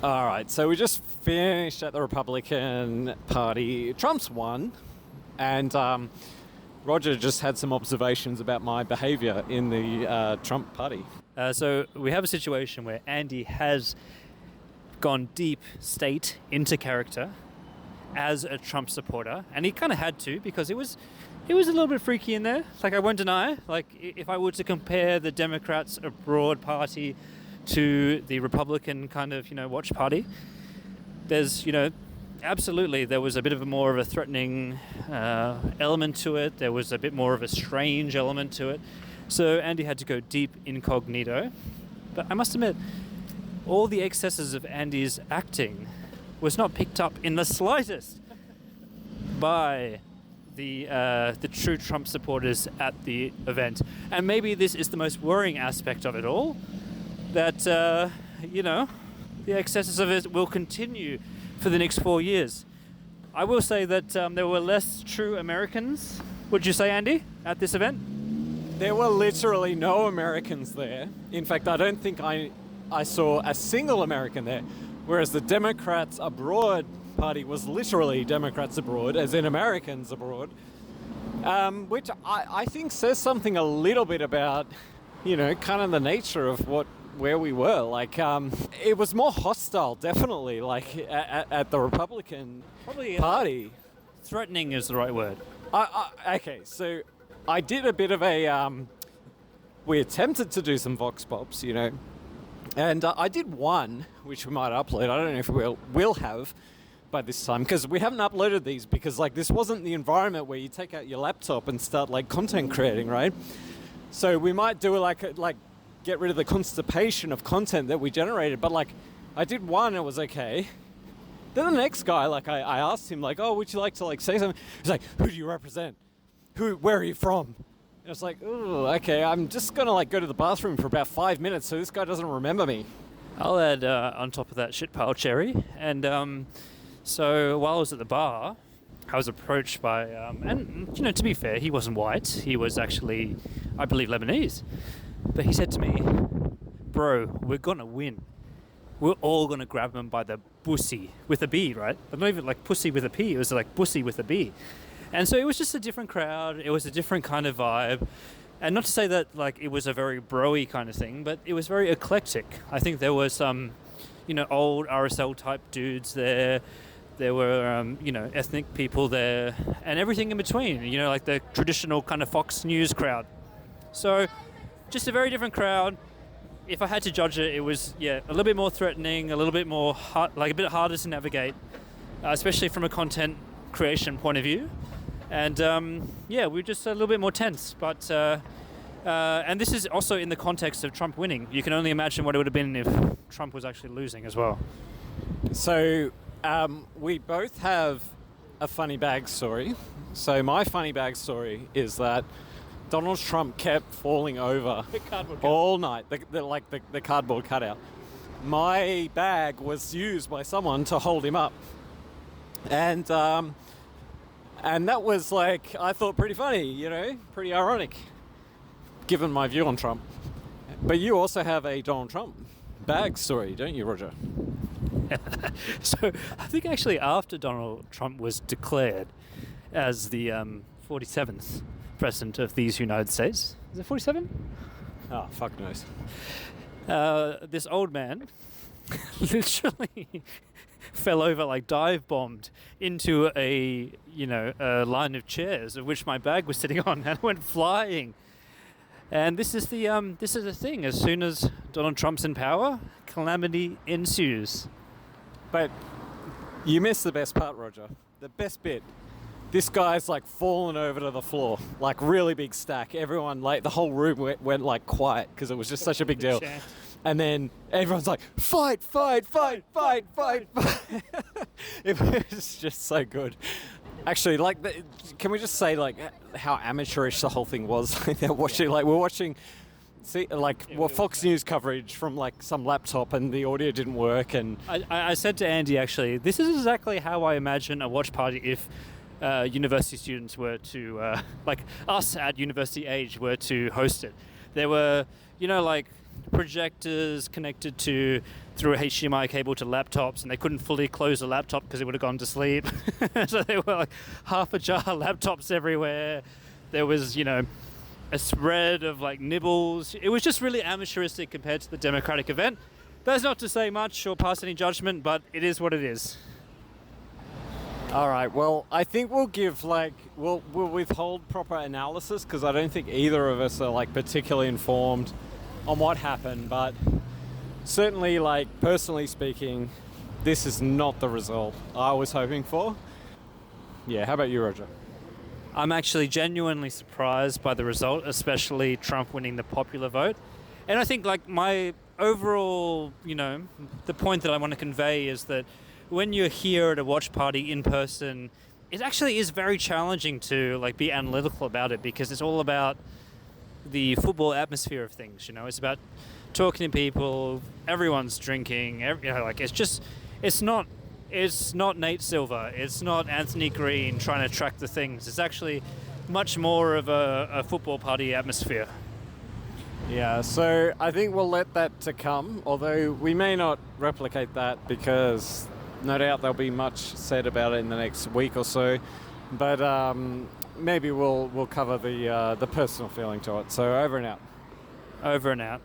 All right, so we just finished at the Republican Party. Trump's won, and Roger just had some observations about my behaviour in the Trump Party. So we have a situation where Andy has gone deep state into character as a Trump supporter, and he kind of had to, because it was a little bit freaky in there. Like, I won't deny, like, if I were to compare the Democrats abroad party to the Republican kind of, watch party, there's, absolutely there was a bit of more of a threatening element to it. There was a bit more of a strange element to it. So Andy had to go deep incognito. But I must admit, all the excesses of Andy's acting was not picked up in the slightest by the true Trump supporters at the event. And maybe this is the most worrying aspect of it all, that, the excesses of it will continue for the next 4 years. I will say that there were less true Americans, would you say, Andy, at this event? There were literally no Americans there. In fact, I don't think I saw a single American there, whereas the Democrats Abroad Party was literally Democrats abroad, as in Americans abroad, which I think says something a little bit about, kind of the nature of where we were. Like, it was more hostile, definitely, like at the Republican Party. Threatening is the right word. Okay, so I did a bit of a... we attempted to do some vox pops, and I did one, which we might upload. I don't know if we'll have by this time, because we haven't uploaded these, because this wasn't the environment where you take out your laptop and start content creating, right? So we might do get rid of the constipation of content that we generated. But I did one, it was okay. Then the next guy, I asked him, oh, would you like to say something? He's like, who do you represent? Where are you from? And it's like, oh, okay, I'm just gonna go to the bathroom for about 5 minutes so this guy doesn't remember me. I'll add on top of that shit pile cherry. And so while I was at the bar, I was approached by, and to be fair, he wasn't white. He was actually, I believe, Lebanese. But he said to me, bro, we're going to win. We're all going to grab him by the bussy, with a B, right? But not even pussy with a P, it was bussy with a B. And so it was just a different crowd. It was a different kind of vibe. And not to say that it was a very bro-y kind of thing, but it was very eclectic. I think there were some, old RSL type dudes there. There were, ethnic people there, and everything in between, the traditional kind of Fox News crowd. So just a very different crowd. If I had to judge it, it was, a little bit more threatening, a little bit more hard, a bit harder to navigate, especially from a content creation point of view. And we were just a little bit more tense. But and this is also in the context of Trump winning. You can only imagine what it would have been if Trump was actually losing as well. So we both have a funny bag story. So my funny bag story is that Donald Trump kept falling over all night, the cardboard cutout. My bag was used by someone to hold him up. And that was, I thought pretty funny, pretty ironic, given my view on Trump. But you also have a Donald Trump bag story, don't you, Roger? So I think actually after Donald Trump was declared as the 47th president of these United States. Is it 47? Oh, fuck knows. This old man literally fell over, dive bombed into a line of chairs of which my bag was sitting on, and went flying. And this is the thing. As soon as Donald Trump's in power, calamity ensues. But you missed the best part, Roger. The best bit. This guy's fallen over to the floor, really big stack. Everyone, the whole room went quiet because it was just such a big deal. And then everyone's like, fight, fight, fight, fight, fight, fight. It was just so good. Actually, can we just say how amateurish the whole thing was? We're watching Fox News coverage from some laptop, and the audio didn't work. And I said to Andy, actually, this is exactly how I imagine a watch party if university students were to, us at university age, were to host it. There were, projectors connected to through a HDMI cable to laptops, and they couldn't fully close the laptop because it would have gone to sleep. So there were like half a jar of laptops everywhere. There was, a spread of like nibbles. It was just really amateuristic compared to the Democratic event. That's not to say much or pass any judgment, but it is what it is. All right. Well, I think we'll give we'll withhold proper analysis because I don't think either of us are particularly informed on what happened. But certainly, personally speaking, this is not the result I was hoping for. Yeah. How about you, Roger? I'm actually genuinely surprised by the result, especially Trump winning the popular vote. And I think my overall, the point that I want to convey is that when you're here at a watch party in person, it actually is very challenging to be analytical about it because it's all about the football atmosphere of things. It's about talking to people. Everyone's drinking. It's not Nate Silver. It's not Anthony Green trying to track the things. It's actually much more of a football party atmosphere. Yeah, so I think we'll let that to come, although we may not replicate that because no doubt there'll be much said about it in the next week or so. But maybe we'll cover the personal feeling to it. So over and out. Over and out.